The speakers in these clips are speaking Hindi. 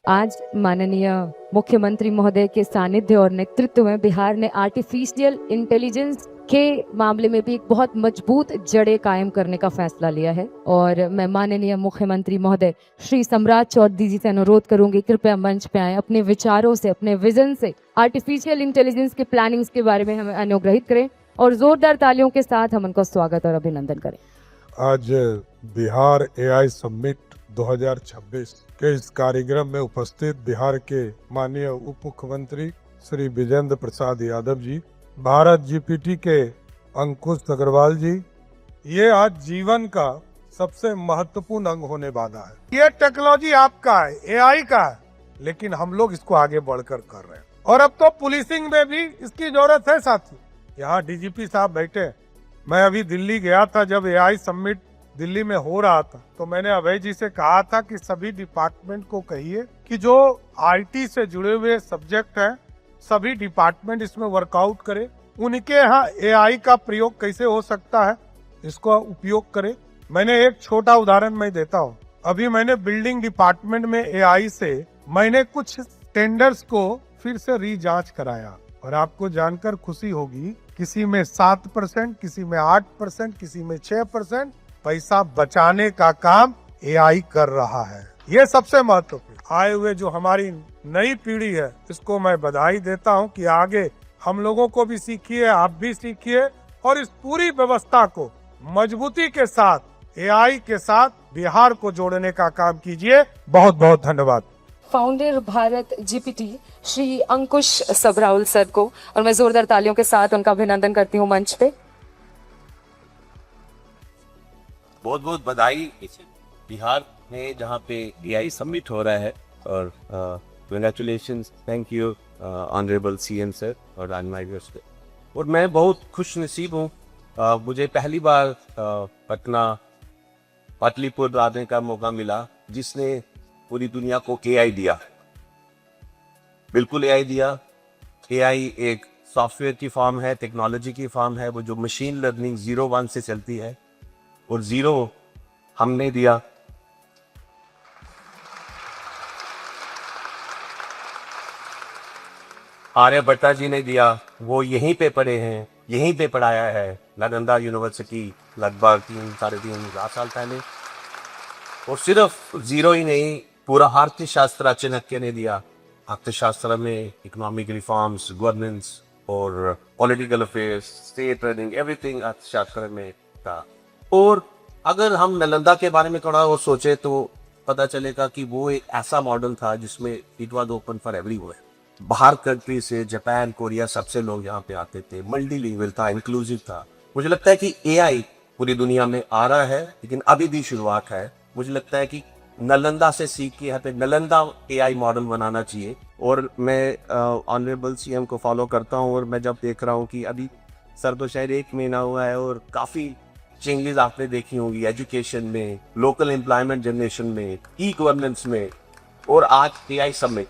आज माननीय मुख्यमंत्री महोदय के सानिध्य और नेतृत्व में बिहार ने आर्टिफिशियल इंटेलिजेंस के मामले में भी एक बहुत मजबूत जड़ें कायम करने का फैसला लिया है। और मैं माननीय मुख्यमंत्री महोदय श्री सम्राट चौधरी जी से अनुरोध करूंगी, कृपया मंच पे आए, अपने विचारों से, अपने विजन से आर्टिफिशियल इंटेलिजेंस के प्लानिंग्स के बारे में हमें अनुग्रहित करें और जोरदार तालियों के साथ हम उनको स्वागत और अभिनंदन करें। आज बिहार एआई समिट 2026 के इस कार्यक्रम में उपस्थित बिहार के माननीय उप मुख्यमंत्री श्री विजेंद्र प्रसाद यादव जी, भारत जीपीटी के अंकुश अग्रवाल जी, ये आज जीवन का सबसे महत्वपूर्ण अंग होने वाला है। ये टेक्नोलॉजी आपका है, एआई का है, लेकिन हम लोग इसको आगे बढ़कर कर रहे हैं और अब तो पुलिसिंग में भी इसकी जरूरत है। साथी, यहाँ डीजीपी साहब बैठे। मैं अभी दिल्ली गया था, जब एआई समिट दिल्ली में हो रहा था तो मैंने अभय जी से कहा था कि सभी डिपार्टमेंट को कहिए कि जो आईटी से जुड़े हुए सब्जेक्ट हैं सभी डिपार्टमेंट इसमें वर्कआउट करे, उनके यहाँ एआई का प्रयोग कैसे हो सकता है इसको उपयोग करे। मैंने एक छोटा उदाहरण मैं देता हूँ। अभी मैंने बिल्डिंग डिपार्टमेंट में एआई से मैंने कुछ टेंडर्स को फिर से रीजांच कराया और आपको जानकर खुशी होगी, किसी में 7%, किसी में 8%, किसी में 6% पैसा बचाने का काम एआई कर रहा है। ये सबसे महत्वपूर्ण। आए हुए जो हमारी नई पीढ़ी है इसको मैं बधाई देता हूं कि आगे हम लोगों को भी सीखिए, आप भी सीखिए और इस पूरी व्यवस्था को मजबूती के साथ एआई के साथ बिहार को जोड़ने का काम कीजिए। बहुत बहुत धन्यवाद। फाउंडर भारत जीपीटी श्री अंकुश सबराउल सर को और मैं जोरदार तालियों के साथ उनका अभिनंदन करती हूँ मंच पे। बहुत बहुत बधाई बिहार में जहाँ पे एआई समिट हो रहा है और congratulations, thank you honourable CM sir और एडमायर्स। और मैं बहुत खुश नसीब हूँ, मुझे पहली बार पटना पाटलिपुत्र आने का मौका मिला जिसने पूरी दुनिया को एआई दिया। बिल्कुल एआई दिया। एआई एक सॉफ्टवेयर की फॉर्म है, टेक्नोलॉजी की फॉर्म है, वो जो मशीन लर्निंग 0-1 से चलती है और 0 हमने दिया। आर्यभट्टा जी ने दिया, वो यहीं पे पढ़े हैं, यहीं पे पढ़ाया है नालंदा यूनिवर्सिटी लगभग 3-3.5 साल पहले। और सिर्फ 0 ही नहीं, पूरा अर्थशास्त्र चाणक्य ने दिया। अर्थशास्त्र में इकोनॉमिक रिफॉर्म्स, गवर्नेंस और political affairs, state running, everything अर्थशास्त्र में था। और अगर हम नालंदा के बारे में थोड़ा और सोचे तो पता चलेगा कि वो एक ऐसा मॉडल था जिसमें it was open for everyone. बाहर कंट्री से जापान, कोरिया सबसे लोग यहाँ पे आते थे, मल्टीलिंगुअल था, इंक्लूसिव था। मुझे लगता है कि एआई पूरी दुनिया में आ रहा है, लेकिन अभी भी शुरुआत है। मुझे लगता है कि नालंदा से सीख के यहाँ पे नालंदा एआई मॉडल बनाना चाहिए। और मैं ऑनरेबल सीएम को फॉलो करता हूँ और मैं जब देख रहा हूँ कि अभी सर तो शायद 1 महीना हुआ है और काफी चेंजेस आपने देखी होंगी एजुकेशन में, लोकल एम्प्लॉयमेंट जनरेशन में, ई गवर्नेंस में और आज एआई समिट।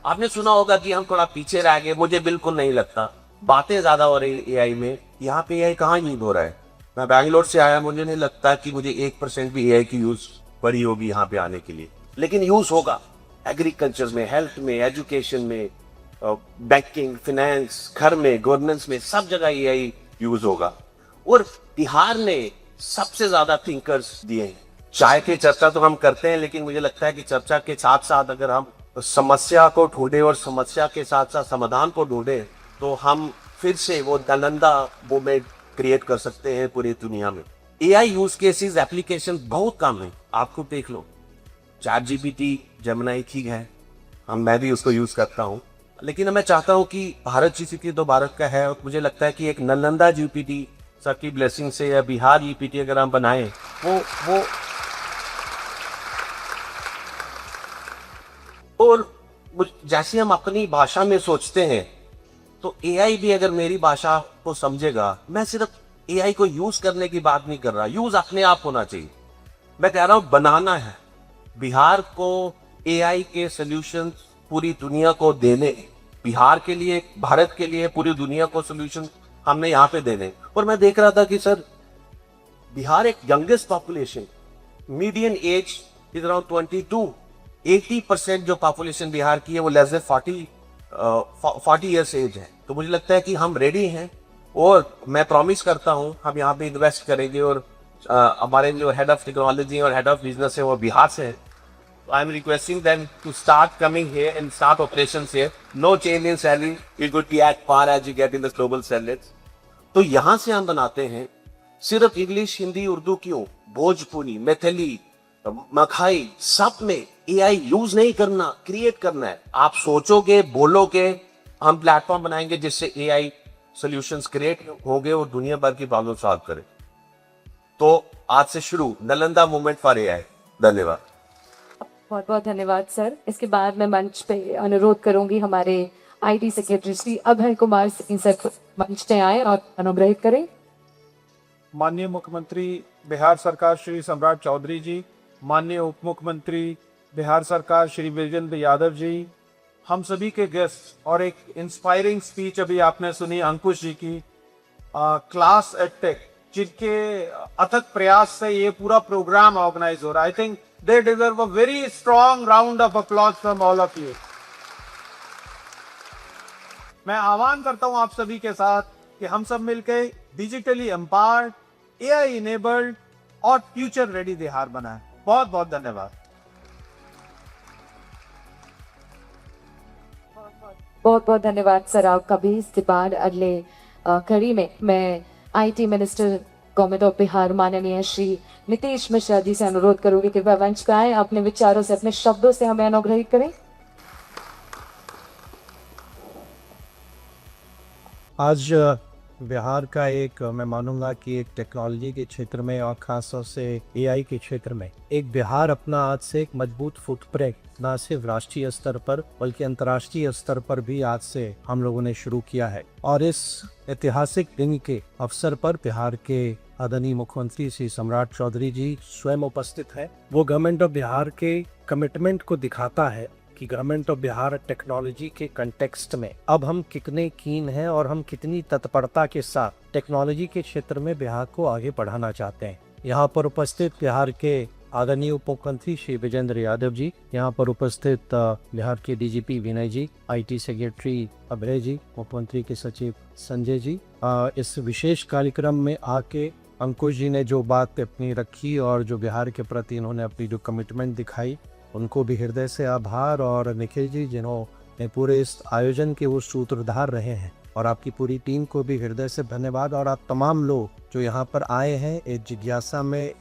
आपने सुना होगा कि हम थोड़ा पीछे रह गए, मुझे बिल्कुल नहीं लगता। बातें ज्यादा हो रही एआई में, यहाँ पे एआई कहाँ यूज हो रहा है। मैं बैंगलोर से आया, मुझे नहीं लगता कि मुझे 1% भी एआई की यूज पड़ी होगी यहाँ पे आने के लिए, लेकिन यूज होगा एग्रीकल्चर में, हेल्थ में, एजुकेशन में, बैंकिंग, फाइनेंस, घर में, गवर्नेंस में, सब जगह एआई यूज होगा। और बिहार ने सबसे ज्यादा थिंकर्स दिए हैं। चाय की चर्चा तो हम करते हैं, लेकिन मुझे लगता है कि चर्चा के साथ साथ अगर हम समस्या को ढूंढे और समस्या के साथ साथ समाधान को ढूंढे तो हम फिर से वो नालंदा मूवमेंट क्रिएट कर सकते हैं पूरी दुनिया में। एआई यूज केसेस, एप्लीकेशन बहुत कम है। आपको देख लो, चैट जीपीटी, जेमिनी ठीक है, मैं भी उसको यूज करता हूँ, लेकिन मैं चाहता हूँ कि भारत जीपीटी तो भारत का है और मुझे लगता है कि एक नालंदा जीपीटी सर की ब्लेसिंग से या बिहार जीपीटी अगर हम बनाए वो और जैसे हम अपनी भाषा में सोचते हैं तो एआई भी अगर मेरी भाषा को समझेगा। मैं सिर्फ एआई को यूज करने की बात नहीं कर रहा, यूज अपने आप होना चाहिए। मैं कह रहा हूं बनाना है। बिहार को एआई के सॉल्यूशन पूरी दुनिया को देने, बिहार के लिए, भारत के लिए, पूरी दुनिया को सॉल्यूशन हमने यहाँ पे देने। और मैं देख रहा था कि सर बिहार एक youngest population, median age is around 22 80% जो पॉपुलेशन बिहार की है वो लेस देन 40 ईयर्स एज है। तो मुझे लगता है कि हम रेडी हैं और मैं प्रॉमिस करता हूं हम यहाँ पे इन्वेस्ट करेंगे। और हमारे जो हेड ऑफ टेक्नोलॉजी और हेड ऑफ बिजनेस है वो बिहार से है। I am requesting them to start coming here and start operations here. No change in salary, it would be at par as you get in the global salaries. तो यहाँ से हम बनाते हैं सिर्फ इंग्लिश, हिंदी, उर्दू क्यों, भोजपुरी, मैथिली, मखाई, सब में एआई यूज नहीं करना, क्रिएट करना है। आप सोचोगे, बोलोगे, हम प्लेटफॉर्म बनाएंगे जिससे एआई सॉल्यूशंस क्रिएट होंगे और दुनिया भर की प्रॉब्लम सॉल्व करे। तो आज से शुरू नालंदा मूवमेंट फॉर एआई। धन्यवाद। बहुत बहुत धन्यवाद सर। इसके बाद मैं मंच पे अनुरोध करूंगी हमारे IT secretary Shri Abhay Kumar Singh sir को मंच पे आए और अनुग्रहित करें। माननीय मुख्यमंत्री बिहार सरकार श्री सम्राट चौधरी जी, माननीय उप मुख्यमंत्री बिहार सरकार श्री विजेंद्र यादव जी, हम सभी के गेस्ट, और एक इंस्पायरिंग स्पीच अभी आपने सुनी अंकुश जी की, क्लास एडटेक, जिनके अथक प्रयास से ये पूरा प्रोग्राम ऑर्गेनाइज हो रहा है। I think they deserve a very strong round of applause from all of you. मैं आह्वान करता हूं आप सभी के साथ कि हम सब मिलकर डिजिटली एम्पावर्ड, एआई इनेबल्ड और फ्यूचर रेडी बिहार बनाएं। बहुत बहुत धन्यवाद। बहुत बहुत धन्यवाद सर आपका भी। इसके बाद अगले कड़ी में मैं IT minister government of Bihar माननीय श्री नीतीश मिश्रा जी से अनुरोध करूंगी कि वह मंच पे आए, अपने विचारों से, अपने शब्दों से हमें अनुग्रहित करें। आज बिहार का एक, मैं मानूंगा कि एक टेक्नोलॉजी के क्षेत्र में और खासतौर से एआई के क्षेत्र में एक बिहार अपना आज से एक मजबूत फुटप्रिंट न सिर्फ राष्ट्रीय स्तर पर बल्कि अंतर्राष्ट्रीय स्तर पर भी आज से हम लोगों ने शुरू किया है। और इस ऐतिहासिक दिन के अवसर पर बिहार के आदरणीय मुख्यमंत्री श्री सम्राट चौधरी जी स्वयं उपस्थित है। वो गवर्नमेंट ऑफ बिहार के कमिटमेंट को दिखाता है कि गवर्नमेंट ऑफ बिहार टेक्नोलॉजी के कंटेक्स्ट में अब हम कितने कीन हैं और हम कितनी तत्परता के साथ टेक्नोलॉजी के क्षेत्र में बिहार को आगे बढ़ाना चाहते हैं। यहाँ पर उपस्थित बिहार के आदरणीय उप मुख्यमंत्री श्री विजेंद्र यादव जी, यहाँ पर उपस्थित बिहार के DGP Vinay ji, IT secretary Abhay ji, मुख्यमंत्री के सचिव संजय जी, इस विशेष कार्यक्रम में आके अंकुश जी ने जो बात अपनी रखी और जो बिहार के प्रति इन्होंने अपनी जो कमिटमेंट दिखाई, उनको भी हृदय से आभार। और निखिल जी जिन्होंने पूरे इस आयोजन के वो सूत्रधार रहे हैं, और आपकी पूरी टीम को भी हृदय से धन्यवाद। और आप तमाम लोग जो यहाँ पर आए हैं एक जिज्ञासा में,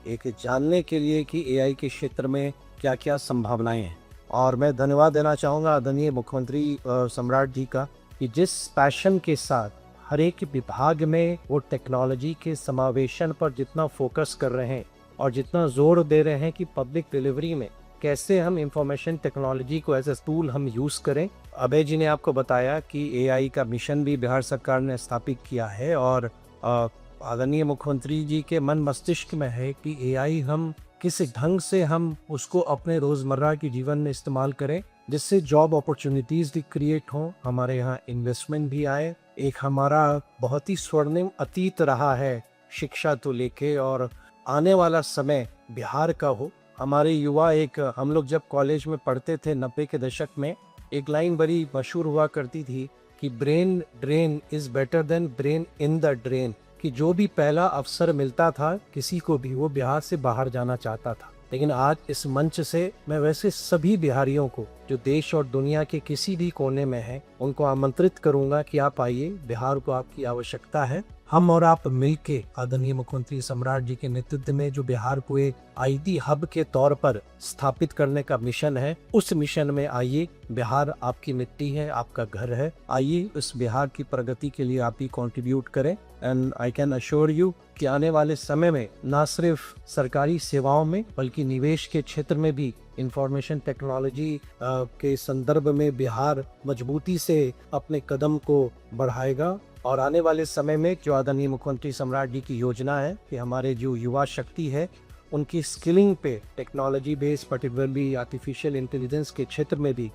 एक जानने के लिए कि एआई के क्षेत्र में क्या क्या संभावनाएं हैं। और मैं धन्यवाद देना चाहूँगा आदरणीय मुख्यमंत्री सम्राट जी का कि जिस पैशन के साथ हर एक विभाग में वो टेक्नोलॉजी के समावेशन पर जितना फोकस कर रहे हैं और जितना जोर दे रहे हैं कि पब्लिक डिलीवरी में कैसे हम इंफॉर्मेशन टेक्नोलॉजी को एज ए टूल हम यूज़ करें। अभय जी ने आपको बताया कि एआई का मिशन भी बिहार सरकार ने स्थापित किया है और आदरणीय मुख्यमंत्री जी के मन मस्तिष्क में है कि एआई हम किस ढंग से हम उसको अपने रोज़मर्रा के जीवन में इस्तेमाल करें जिससे जॉब अपॉर्चुनिटीज़ भी क्रिएट हों, हमारे यहाँ इन्वेस्टमेंट भी आए। एक हमारा बहुत ही स्वर्णिम अतीत रहा है शिक्षा तो लेके, और आने वाला समय बिहार का हो। हमारे युवा, एक हम लोग जब कॉलेज में पढ़ते थे 90 के दशक में, एक लाइन बड़ी मशहूर हुआ करती थी कि brain drain is better than brain in the drain, कि जो भी पहला अवसर मिलता था किसी को भी, वो बिहार से बाहर जाना चाहता था। लेकिन आज इस मंच से मैं वैसे सभी बिहारियों को जो देश और दुनिया के किसी भी कोने में हैं, उनको आमंत्रित करूंगा कि आप आइए, बिहार को आपकी आवश्यकता है। हम और आप मिलके आदरणीय मुख्यमंत्री सम्राट जी के नेतृत्व में जो बिहार को एक आईटी हब के तौर पर स्थापित करने का मिशन है, उस मिशन में आइए। बिहार आपकी मिट्टी है, आपका घर है, आइए इस बिहार की प्रगति के लिए आप ही कंट्रीब्यूट करें। And I can assure you कि आने वाले समय में ना सिर्फ सरकारी सेवाओं में बल्कि निवेश के क्षेत्र में भी इंफॉर्मेशन टेक्नोलॉजी के संदर्भ में बिहार मजबूती से अपने कदम को बढ़ाएगा। और आने वाले समय में जो आदरणीय मुख्यमंत्री सम्राट जी की योजना है कि हमारे जो युवा शक्ति है उनकी स्किलिंग पे technology based, particularly artificial intelligence के क्षेत्र में भी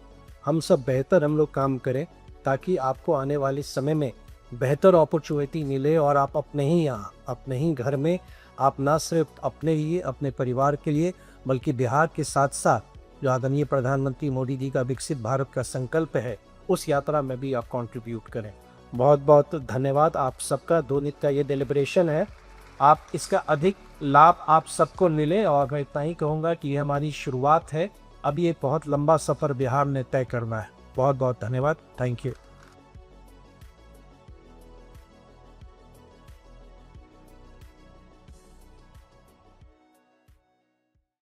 हम सब बेहतर हम लोग काम करें, ताकि आपको आने वाले समय में बेहतर अपॉर्चुनिटी मिले और आप अपने ही यहाँ, अपने ही घर में, आप ना सिर्फ अपने लिए, अपने परिवार के लिए, बल्कि बिहार के साथ साथ जो आदरणीय प्रधानमंत्री मोदी जी का विकसित भारत का संकल्प है, उस यात्रा में भी आप कंट्रीब्यूट करें। बहुत बहुत धन्यवाद आप सबका। 2 नित्य का ये डेलिब्रेशन है, आप इसका अधिक लाभ आप सबको मिले, और मैं इतना ही कहूँगा कि ये हमारी शुरुआत है, अभी एक बहुत लंबा सफ़र बिहार ने तय करना है। बहुत बहुत धन्यवाद। Thank you.